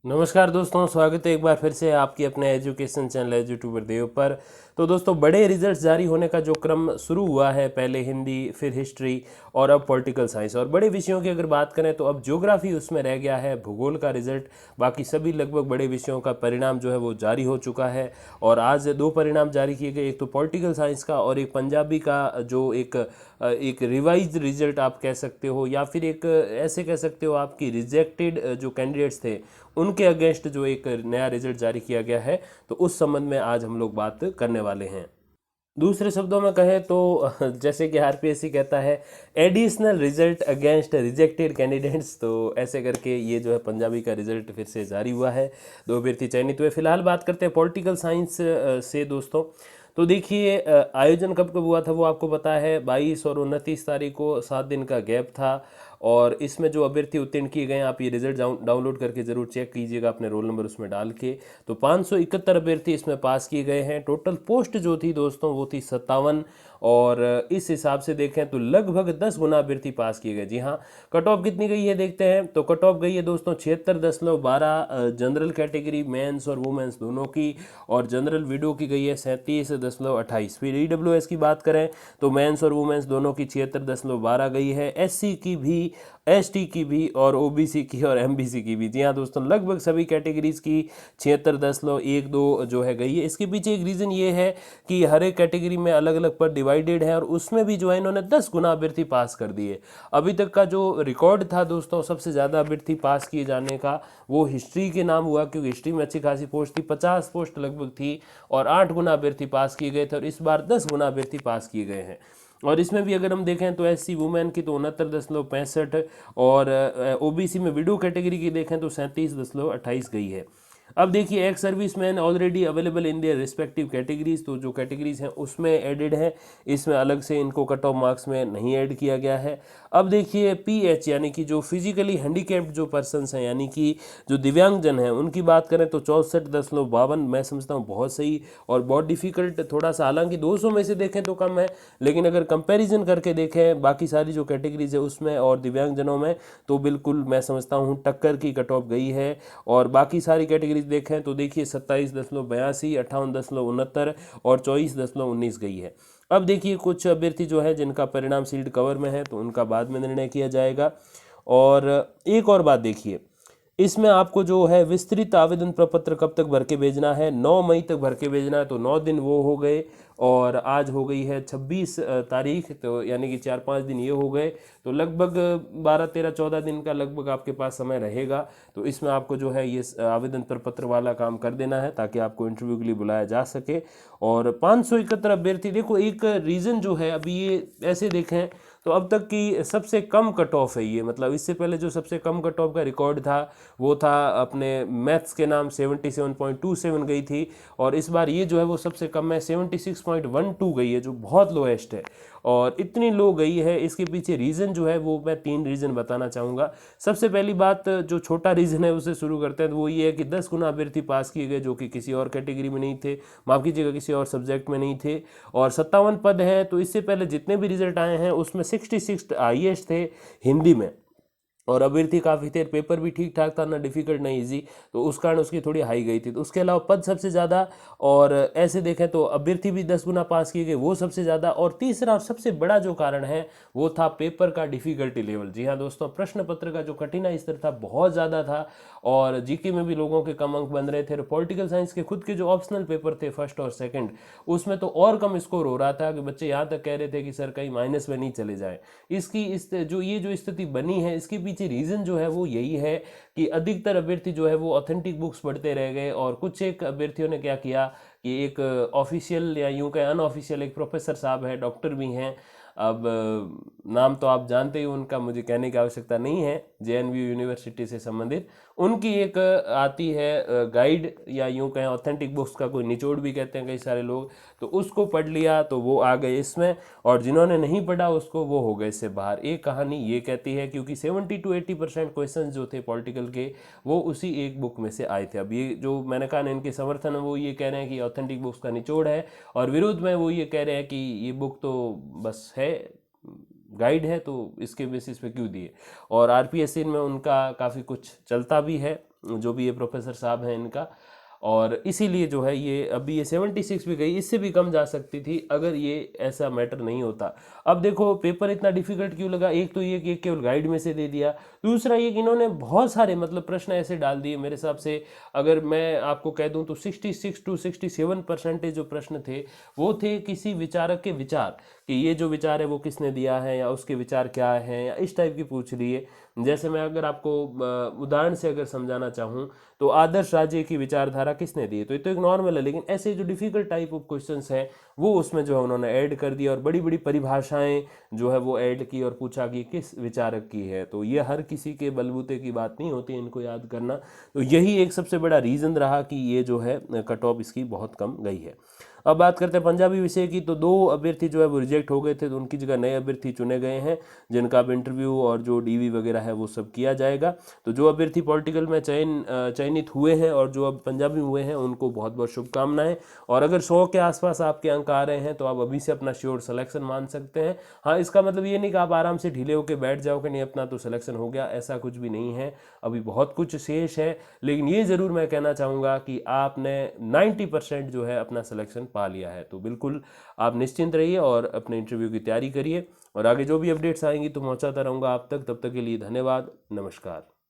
नमस्कार दोस्तों, स्वागत है एक बार फिर से आपकी अपने एजुकेशन चैनल यूट्यूबर देव पर। तो दोस्तों, बड़े रिजल्ट्स जारी होने का जो क्रम शुरू हुआ है, पहले हिंदी फिर हिस्ट्री और अब पॉलिटिकल साइंस, और बड़े विषयों की अगर बात करें तो अब ज्योग्राफी उसमें रह गया है, भूगोल का रिजल्ट। बाकी सभी लगभग बड़े विषयों का परिणाम जो है वो जारी हो चुका है। और आज दो परिणाम जारी किए गए, एक तो पॉलिटिकल साइंस का और एक पंजाबी का, जो एक रिवाइज रिजल्ट आप कह सकते हो, या फिर एक ऐसे कह सकते हो आपकी रिजेक्टेड जो कैंडिडेट्स थे उनके अगेंस्ट जो एक नया रिजल्ट जारी किया गया है। तो उस संबंध में आज हम लोग बात करने वाले हैं। दूसरे शब्दों में कहें तो जैसे कि आरपीएससी कहता है, additional result against rejected candidates. तो ऐसे करके ये जो है पंजाबी का रिजल्ट फिर से जारी हुआ है, दो अभ्यर्थी चयनित हुए। फिलहाल बात करते हैं पॉलिटिकल साइंस से दोस्तों। तो देखिए, आयोजन कब कब हुआ था वो आपको पता है, 22 और 29 तारीख को 7 दिन का गैप था। और इसमें जो अभ्यर्थी उत्तीर्ण किए गए हैं, आप ये रिजल्ट डाउनलोड करके ज़रूर चेक कीजिएगा अपने रोल नंबर उसमें डाल के। तो 571 अभ्यर्थी इसमें पास किए गए हैं। टोटल पोस्ट जो थी दोस्तों वो थी 57। और इस हिसाब से देखें तो लगभग 10 गुना अभ्यर्थी पास किए गए। जी हाँ, कट ऑफ कितनी गई है देखते हैं। तो कट ऑफ गई है दोस्तों 76.12 जनरल कैटेगरी मेंस और वुमेन्स दोनों की, और जनरल विडो की गई है 37.28। फिर ईडब्ल्यूएस की बात करें तो मेंस और वुमेन्स दोनों की 76.12 गई है, एससी की भी, एसटी की भी, और ओबीसी की और एमबीसी की भी। जी हाँ दोस्तों, लगभग सभी कैटेगरीज की 76.12 जो है गई है। इसके पीछे एक रीज़न ये है कि हर एक कैटेगरी में अलग अलग पर डिवाइडेड है, और उसमें भी जो है इन्होंने 10 गुना अभ्यर्थी पास कर दिए। अभी तक का जो रिकॉर्ड था दोस्तों सबसे ज़्यादा अभ्यर्थी पास किए जाने का, वो हिस्ट्री के नाम हुआ, क्योंकि हिस्ट्री में अच्छी खासी पोस्ट थी, 50 पोस्ट लगभग थी, और 8 गुना अभ्यर्थी पास किए गए थे। और इस बार 10 गुना अभ्यर्थी पास किए गए हैं। और इसमें भी अगर हम देखें तो एससी वुमेन की तो 69.65, और ओबीसी में विडो कैटेगरी की देखें तो 37.28 गई है। अब देखिए, ex service man already available in their respective categories, तो जो कैटेगरीज हैं उसमें एडेड है, इसमें अलग से इनको कट ऑफ मार्क्स में नहीं ऐड किया गया है। अब देखिए, पीएच यानी कि जो फिजिकली हैंडीकेप्ड जो पर्सनस हैं, यानी कि जो दिव्यांगजन हैं, उनकी बात करें तो 64.52 मैं समझता हूँ बहुत सही। और बहुत डिफिकल्ट थोड़ा सा, हालांकि 200 में से देखें तो कम है, लेकिन अगर कंपैरिजन करके देखें बाकी सारी जो कैटेगरीज है उसमें और दिव्यांगजनों में, तो बिल्कुल मैं समझता हूँ टक्कर की कट ऑफ गई है। और बाकी सारी कैटेगरीज देखें तो देखिए 27.82, 58.69 और 24.19 गई है। अब देखिए, कुछ अभ्यर्थी जो है जिनका परिणाम सील्ड कवर में है, तो उनका बाद में निर्णय किया जाएगा। और एक और बात देखिए, इसमें आपको जो है विस्तृत आवेदन प्रपत्र कब तक भर के भेजना है, 9 मई तक भर के भेजना है। तो 9 दिन वो हो गए, और आज हो गई है 26 तारीख, तो यानी कि 4-5 दिन ये हो गए। तो लगभग 12-13-14 दिन का लगभग आपके पास समय रहेगा। तो इसमें आपको जो है ये आवेदन प्रपत्र वाला काम कर देना है, ताकि आपको इंटरव्यू के लिए बुलाया जा सके। और 571 अभ्यर्थी, देखो एक रीज़न जो है, अभी ये ऐसे देखें तो अब तक की सबसे कम कट ऑफ है ये, मतलब इससे पहले जो सबसे कम कट ऑफ का रिकॉर्ड था वो था अपने मैथ्स के नाम 77.27 गई थी। और इस बार ये जो है वो सबसे कम है, 76.12 गई है, जो बहुत लोएस्ट है। और इतनी लो गई है, इसके पीछे रीज़न जो है वो मैं 3 रीज़न बताना चाहूँगा। सबसे पहली बात, जो छोटा रीज़न है उससे शुरू करते हैं, तो वो ये है कि 10 गुना अभ्यर्थी पास किए गए, जो कि किसी और कैटेगरी में नहीं थे, माफ़ कीजिएगा किसी और सब्जेक्ट में नहीं थे। और 57 पद हैं, तो इससे पहले जितने भी रिजल्ट आए हैं उसमें 66 हाईएस्ट थे हिंदी में। और अभ्यर्थी काफ़ी थे, पेपर भी ठीक ठाक था, ना डिफिकल्ट ना इजी, तो उस कारण उसकी थोड़ी हाई गई थी। तो उसके अलावा पद सबसे ज़्यादा, और ऐसे देखें तो अभ्यर्थी भी 10 गुना पास किए गए, वो सबसे ज़्यादा। और तीसरा और सबसे बड़ा जो कारण है वो था पेपर का डिफिकल्टी लेवल। जी हाँ दोस्तों, प्रश्न पत्र का जो कठिनाई स्तर था बहुत ज़्यादा था, और जीके में भी लोगों के कम अंक बन रहे थे। पॉलिटिकल साइंस के खुद के जो ऑप्शनल पेपर थे फर्स्ट और सेकेंड, उसमें तो और कम स्कोर हो रहा था, कि बच्चे यहाँ तक कह रहे थे कि सर कहीं माइनस में नहीं चले जाए। इसकी जो स्थिति बनी है, इसके पीछे रीज़न जो है वो यही है कि अधिकतर अभ्यर्थी जो है वो ऑथेंटिक बुक्स पढ़ते रह गए। और कुछ एक अभ्यर्थियों ने क्या किया कि एक ऑफिशियल या यूं कहें अनऑफिशियल एक प्रोफेसर साहब है, डॉक्टर भी हैं, अब नाम तो आप जानते ही उनका, मुझे कहने की आवश्यकता नहीं है, जेएनयू यूनिवर्सिटी से संबंधित, उनकी एक आती है गाइड, या यूं कहें ऑथेंटिक बुक्स का कोई निचोड़ भी कहते हैं कई सारे लोग, तो उसको पढ़ लिया तो वो आ गए इसमें। और जिन्होंने नहीं पढ़ा उसको, वो हो गए इससे बाहर। एक कहानी ये कहती है, क्योंकि 70-80% क्वेश्चन जो थे पॉलिटिकल के, वो उसी एक बुक में से आए थे। अब ये जो मैंने कहा ना, इनके समर्थन में वो ये कह रहे हैं कि ऑथेंटिक बुक्स का निचोड़ है, और विरोध में वो ये कह रहे हैं कि ये बुक तो बस है, गाइड है, तो इसके बेसिस पे क्यों दिए। और आरपीएससी में उनका काफ़ी कुछ चलता भी है, जो भी ये प्रोफेसर साहब हैं इनका, और इसीलिए जो है ये अभी ये 76 भी गई, इससे भी कम जा सकती थी अगर ये ऐसा मैटर नहीं होता। अब देखो पेपर इतना डिफिकल्ट क्यों लगा, एक तो ये कि केवल गाइड में से दे दिया, दूसरा ये कि इन्होंने बहुत सारे मतलब प्रश्न ऐसे डाल दिए, मेरे हिसाब से अगर मैं आपको कह दूं तो 66 to 67% जो प्रश्न थे वो थे किसी विचारक के विचार, कि ये जो विचार है वो किसने दिया है या उसके विचार क्या है, या इस टाइप की पूछ लिए। जैसे मैं अगर आपको उदाहरण से अगर समझाना चाहूँ तो आदर्श राज्य की विचारधारा किसने दी है, तो ये तो एक नॉर्मल है, लेकिन ऐसे जो डिफिकल्ट टाइप ऑफ क्वेश्चंस हैं वो उसमें जो है उन्होंने ऐड कर दिया, और बड़ी बड़ी परिभाषाएं जो है वो ऐड की और पूछा कि किस विचारक की है। तो ये हर किसी के बलबूते की बात नहीं होती इनको याद करना, तो यही एक सबसे बड़ा रीज़न रहा कि ये जो है कट ऑफ इसकी बहुत कम गई है। अब बात करते हैं पंजाबी विषय की, तो 2 अभ्यर्थी जो है वो रिजेक्ट हो गए थे, तो उनकी जगह नए अभ्यर्थी चुने गए हैं, जिनका अब इंटरव्यू और जो डीवी वगैरह है वो सब किया जाएगा। तो जो अभ्यर्थी पॉलिटिकल में चयनित हुए हैं और जो अब पंजाबी हुए हैं उनको बहुत बहुत शुभकामनाएं। और अगर 100 के आसपास आपके अंक आ रहे हैं तो आप अभी से अपना श्योर सिलेक्शन मान सकते हैं। हाँ, इसका मतलब ये नहीं कि आप आराम से ढीले होकर बैठ जाओ कि नहीं अपना तो सिलेक्शन हो गया, ऐसा कुछ भी नहीं है, अभी बहुत कुछ शेष है। लेकिन ये ज़रूर मैं कहना चाहूँगा कि आपने 90% जो है अपना सिलेक्शन पा लिया है, तो बिल्कुल आप निश्चिंत रहिए और अपने इंटरव्यू की तैयारी करिए, और आगे जो भी अपडेट्स आएंगी तो पहुंचाता रहूँगा आप तक। तब तक के लिए धन्यवाद, नमस्कार।